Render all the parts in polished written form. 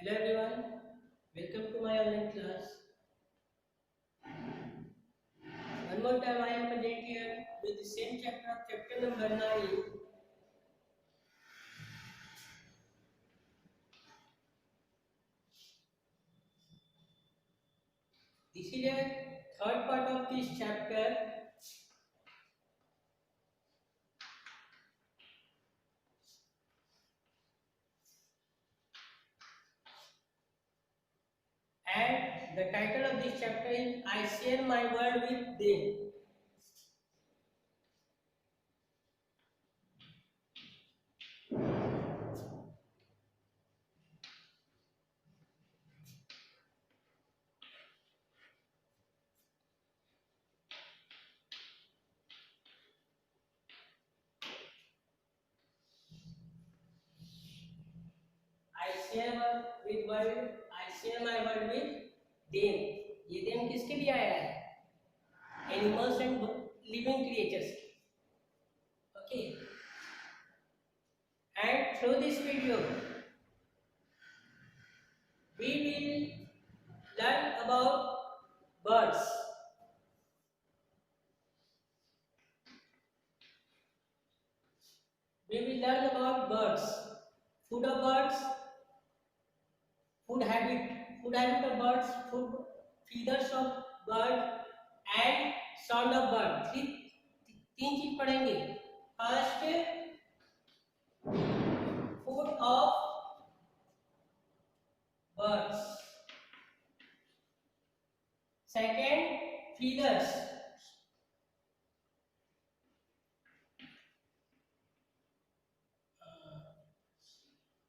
Hello everyone, welcome to my online class. One more time I am present here with the same chapter number 9. This is a third part of this chapter. And the title of this chapter is I Share My World with Them. I share my world with them. ये them किसके लिए आया है? Animals and living creatures. Okay. And through this video, we will learn about birds. We will learn about birds, food of birds, food habit of birds, food feeders of bird and sound of bird. तीन चीज पढ़ेंगे. First, food of birds. Second, feeders.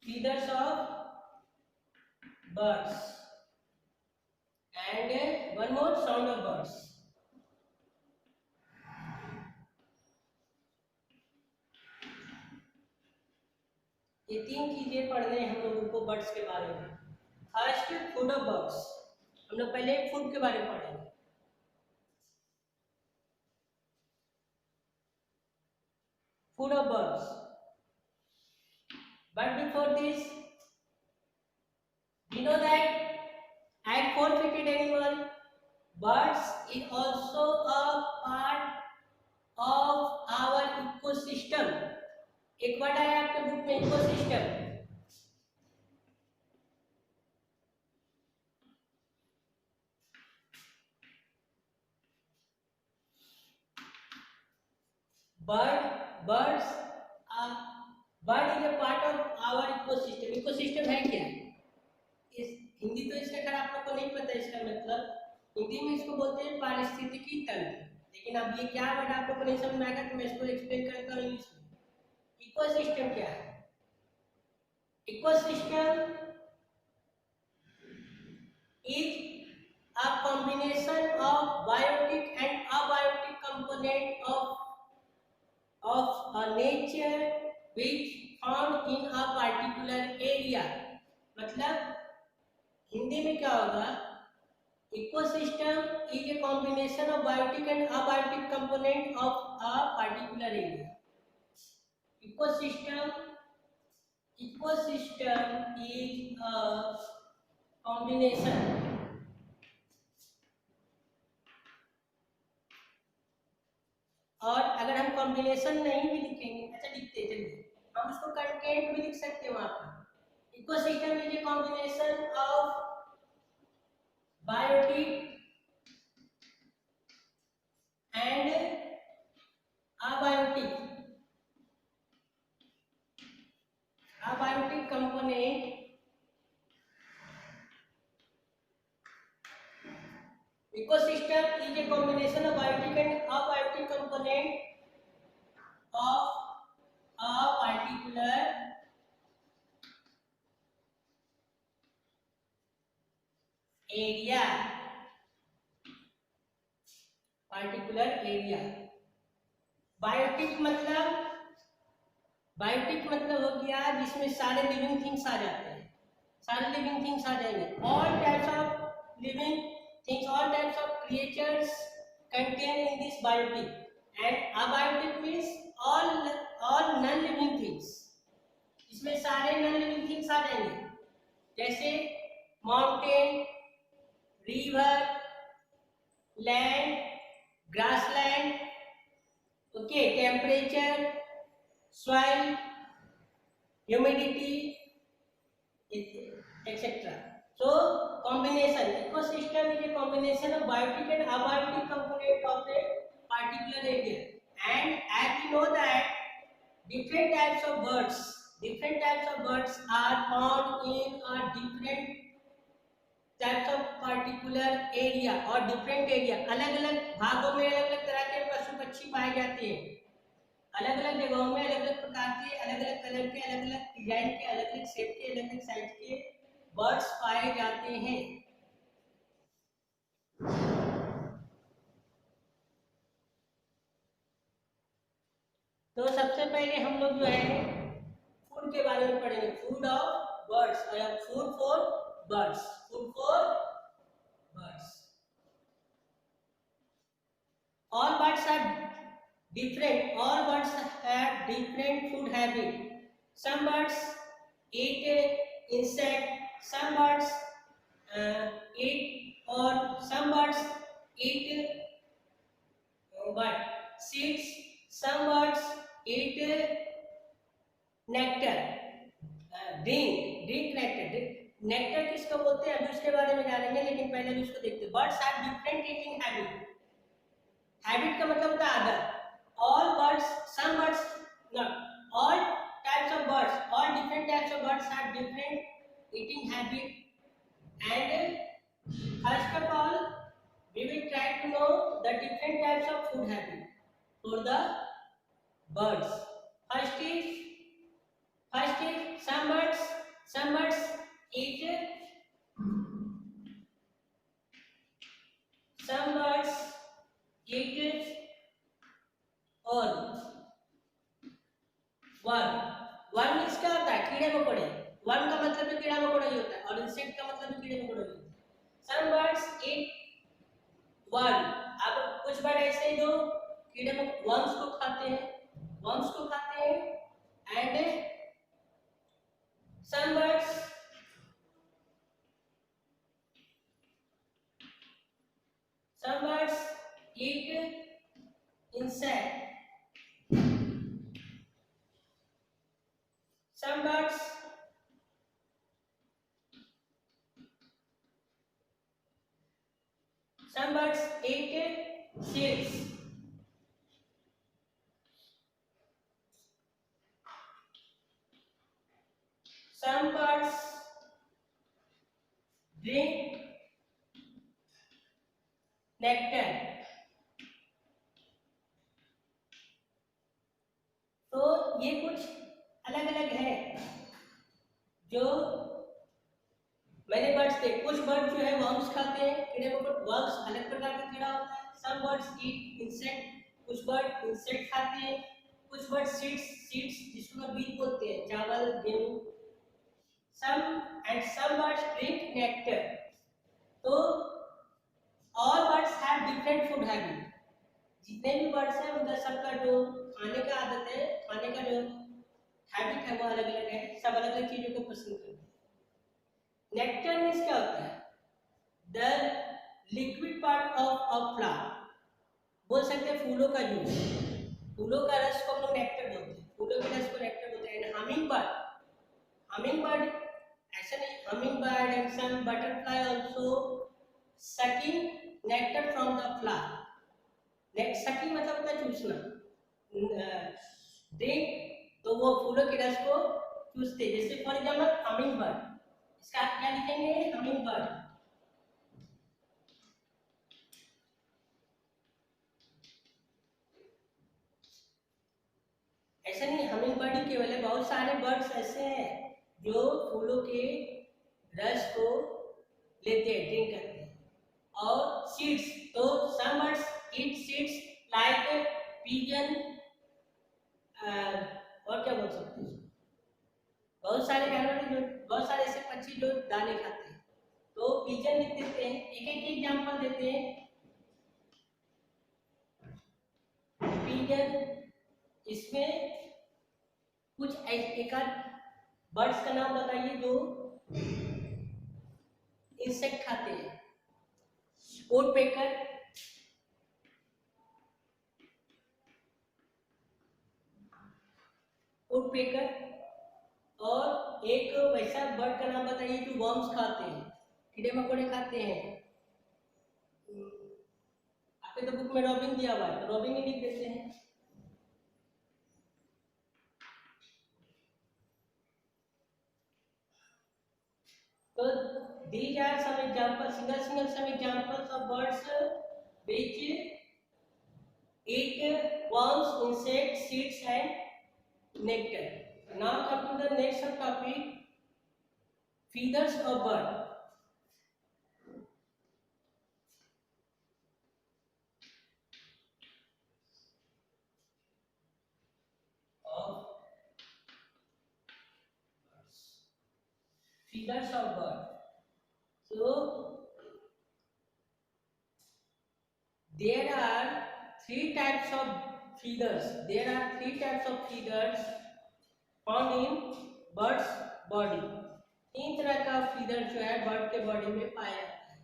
Feeders of birds. And one more, sound of birds. ये तीन चीजें पढ़ने हैं हम लोगों को बर्ड्स के बारे में. First, food of birds. हम लोग पहले फूड के बारे में पढ़ेंगे. Food of birds. But before this, we know that at four-footed animal, birds is also a part of our ecosystem. एक वर्ड आया आपके बुक में, ecosystem. birds bird is a part of our ecosystem. Ecosystem है क्या? इस हिंदी तो इसका खैर आप लोग को नहीं पता इसका मतलब. हिंदी में इसको बोलते हैं पारिस्थितिकी तंत्र. लेकिन अब ये क्या वर्ड आप लोग को नहीं समझ में आएगा तो मैं इसको एक्सप्लेन करता हूँ इंग्लिश में. इकोसिस्टम क्या है? Ecosystem is a combination of biotic and abiotic component of a nature which found in a particular area. मतलब हिंदी में क्या होगा? Ecosystem is a combination of biotic and abiotic component of a particular area. Ecosystem is a combination और अगर हम combination नहीं भी लिखेंगे, अच्छा लिखते चलिए, हम उसको कंटेंट भी लिख सकते हैं वहां पर. Ecosystem is a combination of biotic and abiotic component ecosystem is a combination of biotic and abiotic component of a particular area. Biotic मतलब हो गया जिसमें सारे लिविंग थिंग्स आ जाते हैं. सारे लिविंग थिंग्स आ जाएंगे. All types of living things, all types of creatures contained in this biotic. And abiotic means all non living things. इसमें सारे non living things आ जाएंगे. जैसे mountain, river, land, grassland, okay, temperature, soil, humidity, etc. So combination, ecosystem is a combination of biotic and abiotic component of a particular area. And as we know that different types of birds are found in a different types of particular area or different area. अलग अलग भागों में अलग अलग तरह के पशु पक्षी पाए जाते हैं, अलग अलग जगहों में अलग अलग प्रकार के, अलग अलग कलर के, अलग अलग डिजाइन के, अलग अलग शेप के, अलग अलग साइज के बर्ड्स पाए जाते हैं। तो सबसे पहले हम लोग जो है फूड के बारे में पढ़ेंगे, food of birds, food for birds, food for birds. All birds are different. All birds have different food habit. Some birds eat insect. Some birds eat, or some birds eat seeds. Some birds eat nectar. Drink nectar. Nectar किसको बोलते हैं अभी उसके बारे में जानेंगे, लेकिन पहले भी उसको देखते हैं। Birds have different eating habit. Habit का मतलब होता है आदत। All birds, some birds, not all types of birds, all different types of birds have different eating habit. And first of all, we will try to know the different types of food habit for the birds. First is some birds eat, some birds eat worm means क्या होता है, कीड़े मकोड़े। Worm का मतलब भी कीड़ा मकोड़ा ही होता है, और इंसेक्ट का मतलब भी कीड़े मकोड़े होते हैं। सम बर्ड्स ईट वर्म। अब कुछ बर्ड ऐसे जो कीड़े वर्म्स को खाते हैं, and some birds eat insect. Some birds eat seeds. Some birds drink nectar. तो ये कुछ अलग अलग है जो मैंने बर्ड्स थे। कुछ बर्ड जो है वर्म्स खाते हैं, कीड़े मकोड़े। वर्म्स अलग प्रकार का कीड़ा होता है। सम बर्ड्स ईट इंसेक्ट, कुछ बर्ड इंसेक्ट खाते हैं। कुछ बर्ड सीड्स जिसको बीज बोलते हैं, चावल गेहूं। some birds drink nectar. तो all birds have different food habit. जितने भी बर्ड्स हैं उनका सबका जो खाने का आदत है, खाने का जो हैबिट है वो अलग अलग है। सब अलग अलग चीजों को पसंद करते हैं। नेक्टर मीन्स क्या होता है, the liquid part of a flower. बोल सकते हैं फूलों का जूस। फूलों का रस को हम लोग नेक्टर बोलते हैं, फूलों के रस को नेक्टर बोलते हैं। हमिंग बर्ड ऐसा नहीं, hummingbird and some butterfly also sucking nectar from the flower. Sucking मतलब होता है चूसना। ड्रिंक तो वो फूलों के रस को चूसते। जैसे फॉर एग्जाम्पल हमिंग बर्ड, इसका क्या लिखेंगे, हमिंग बर्ड। ऐसा नहीं हमिंग बर्ड ही केवल है, बहुत सारे बर्ड्स ऐसे हैं जो फूलों के रस को लेते हैं, ड्रिंक करते हैं। और सीड्स, तो सम बर्ड्स ईट सीड्स लाइक पिजन, और क्या बोल सकते हैं, बहुत सारे जानवर जो, बहुत सारे ऐसे पक्षी जो दाने खाते हैं। तो पिजन लिख देते हैं, एक एक एग्जांपल देते हैं। पिजन, इसमें कुछ एक बर्ड्स का नाम बताइए जो इंसेक्ट खाते हैं। Would picker, would picker. और एक वैसा बर्ड का नाम बताइए जो वर्म्स खाते हैं, कीड़े मकोड़े खाते हैं। आपके तो बुक में रॉबिन दिया हुआ है, तो रॉबिन ही लिख देते हैं। तो these are some examples, single some examples of birds which eat worms, insects, seeds and nectar. Now come to the next topic, feathers of bird. Feathers of bird. So there are three types of feathers. There are three types of feathers found in birds body. तीन तरह का feather जो है bird के body में पाया जाता है।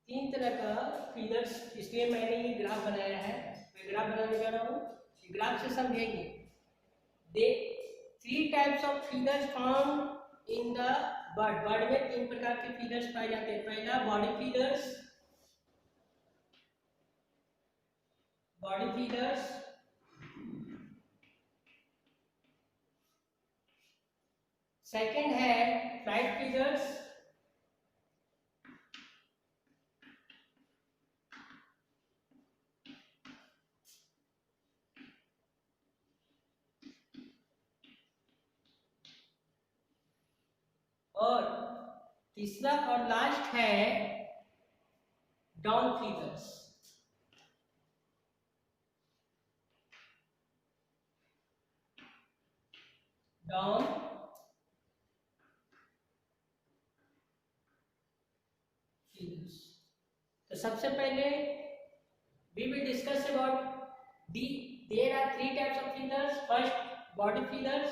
तीन तरह का फीदर्स, इसलिए मैंने ये ग्राफ बनाया है। मैं ग्राफ बनाने जा रहा हूँ, ग्राफ से समझेंगे। They three types of feathers found in the bird. Bird में तीन प्रकार के फीदर्स पाए जाते हैं। पहला body feathers, body feathers. Second है फ्लाइट फीदर्स। और तीसरा और लास्ट है डाउन फीदर्स। Down feathers. तो सबसे पहले we will discuss about there are three types of feathers. First body feathers,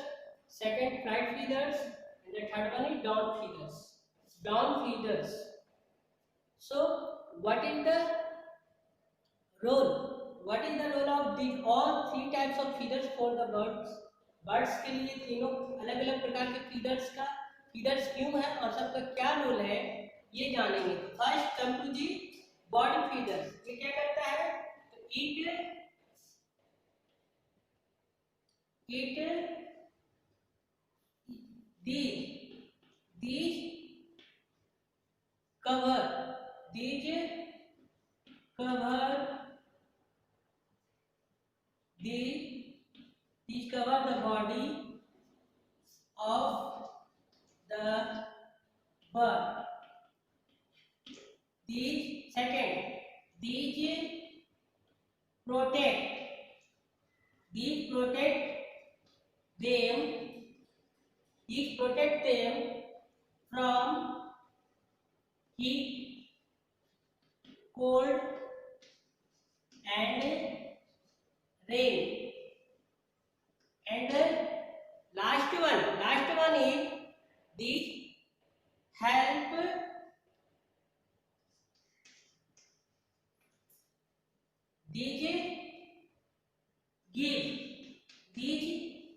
second flight feathers, and the third one is down feathers. Down feathers. So what is the role? What is the role of these all three types of feathers for the birds? Birds के लिए तीनों अलग अलग प्रकार के feathers क्यों है और सबका क्या रोल है ये जानेंगे। First come to the body feathers. ये क्या करता है? तो these cover the body of the bird. These protect them from heat, cold and rain. And last one is these help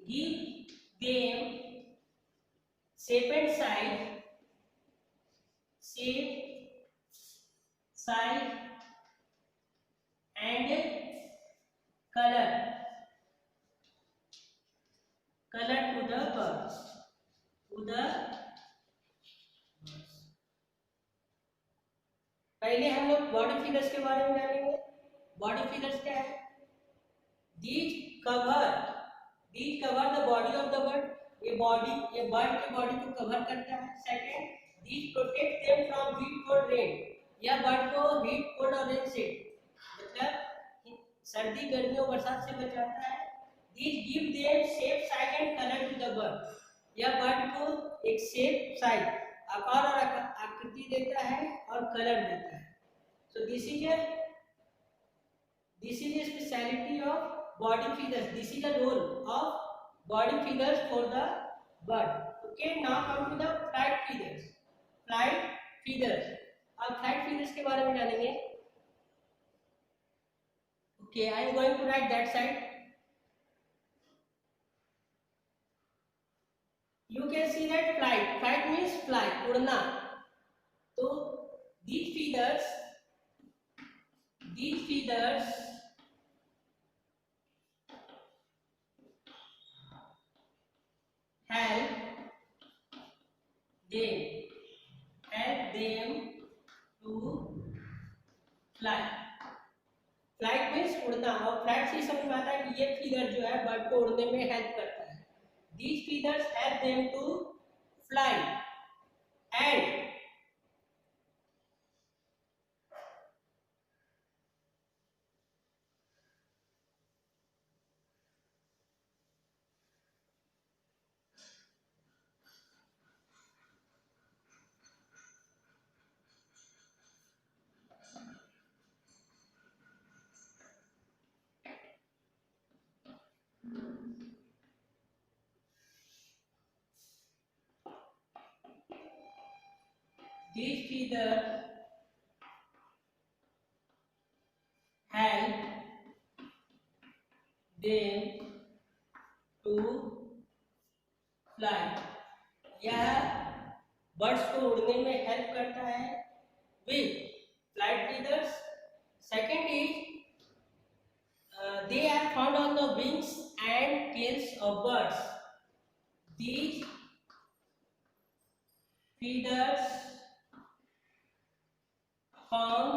give them shape and size and color to the birds. पहले हम लोग body figures के बारे में जानेंगे। Body figures क्या है? These cover the body of the bird. ये बर्ड के बॉडी को कवर करता है। Second, these protect them from heat, cold, rain. यह बर्ड को हीट, कोल्ड और रेन से मतलब सर्दी, गर्मी और बरसात से बचाता है। These give them shape, size and color to the bird. यह बर्ड को एक शेप, साइज, आकार और आकृति देता है और कलर देता है। So this is a speciality of body figures, this is a role of body figures for the bird. Okay, now come to the flight figures. Flight figures, अब फ्लाइट फिगर्स के बारे में जानेंगे। Okay, I am going to right that side. You can see that flight means fly, उड़ना। तो these feathers help them to fly। Flight means उड़ना, और flight से समझ में आता है कि ये फिगर जो है बर्ड को उड़ने में हेल्प करता है। These feathers help them to fly and these feathers help them to fly। यह बर्ड्स को उड़ने में हेल्प करता है with flight feathers। Second is they are found on the wings and tails of birds। These feathers found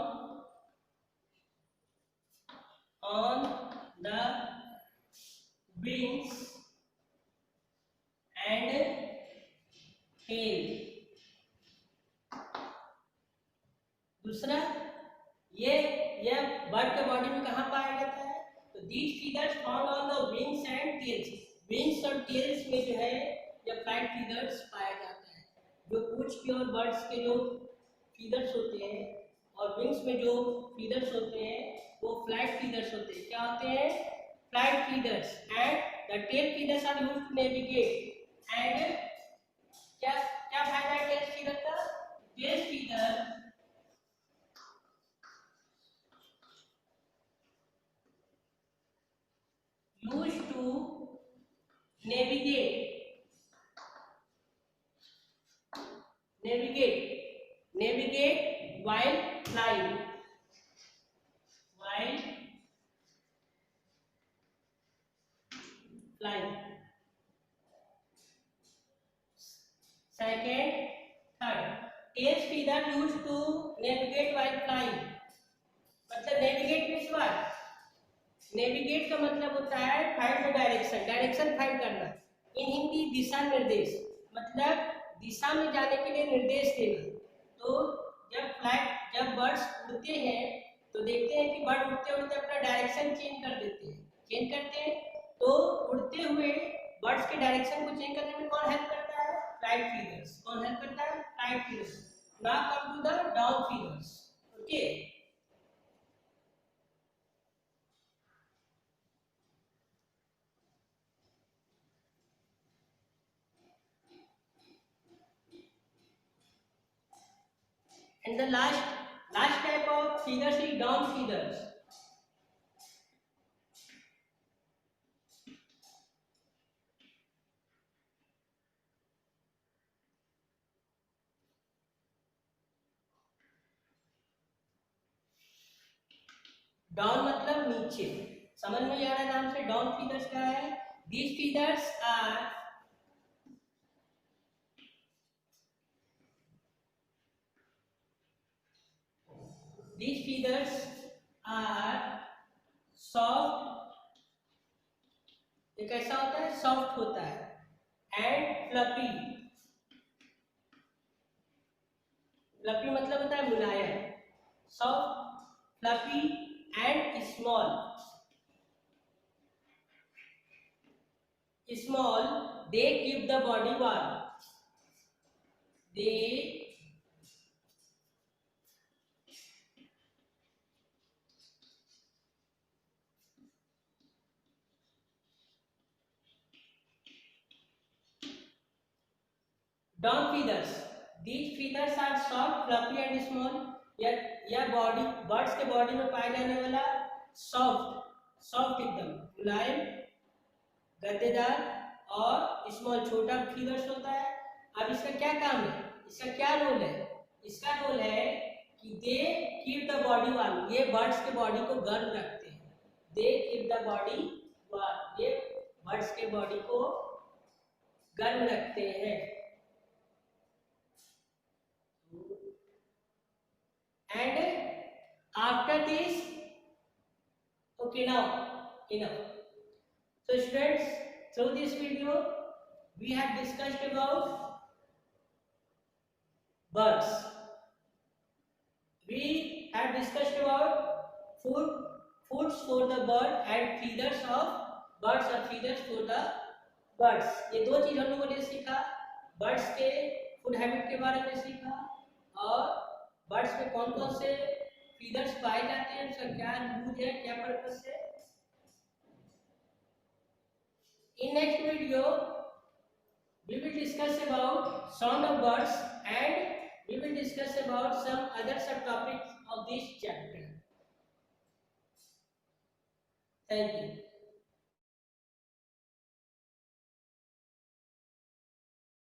on the wings and tail। दूसरा, ये bird के body में कहाँ पाया जाता है? तो these feathers found on the wings and tails। Wings और टेल्स में जो है ये फ्लाइट फीदर्स पाया जाता है। जो पूंछ की और बर्ड्स के जो फीदर्स होते हैं और विंग्स में जो फीदर्स होते हैं वो फ्लाइट फीदर्स होते हैं। क्या होते हैं? Flight feathers. And the tail feathers are used to navigate. एंड क्या क्या फायदा है टेल फीदर का? Tail feather used to navigate while flying। Second, third, tail feather used to navigate while flying। मतलब navigate means what? नेविगेट का मतलब होता है फाइंड द डायरेक्शन फाइंड करना। इन हिंदी दिशा निर्देश, मतलब दिशा में जाने के लिए निर्देश देना। तो जब बर्ड्स उड़ते हैं तो देखते हैं कि बर्ड उड़ते उड़ते अपना डायरेक्शन चेंज करते हैं। तो उड़ते हुए बर्ड्स के डायरेक्शन को चेंज करने में कौन हेल्प करता है? Flight feathers. कौन हेल्प करता है? Flight feathers. Now come to the down feathers. Okay, and the last type of feathers is down feathers। Down मतलब नीचे, समझ में आ रहा है नाम से। डाउन फीदर्स क्या है? These feathers are soft। ये कैसा होता है? सॉफ्ट होता है। एंड फ्लफी मतलब होता है मुलायम। Soft, fluffy and small. They keep the body warm। They down feathers. These feathers are soft, fluffy and small. यह बॉडी बर्ड्स के बॉडी में पाया जाने वाला सॉफ्ट एकदम मुलायम, गद्देदार और स्मॉल छोटा फीदर्स होता है। अब इसका क्या काम है, इसका क्या रोल है? इसका रोल है कि they keep the body warm, ये बर्ड्स के बॉडी को गर्म रखते हैं। They keep the body warm, ये बर्ड्स के बॉडी को गर्म रखते हैं। And after this, okay, now enough. So students, through this video we have discussed about birds. We have discussed about foods for the bird and feeders of birds or feeders for the birds. ये दो चीज हम लोगों ने सीखा, birds के food habit के बारे में सीखा और बर्ड्स में कौन कौन से फीडर्स पाए जाते हैं, उसका क्या यूज है, क्या पर्पस है। In next video we will discuss about sound of birds and we will discuss about some other subtopics of this chapter. Thank you.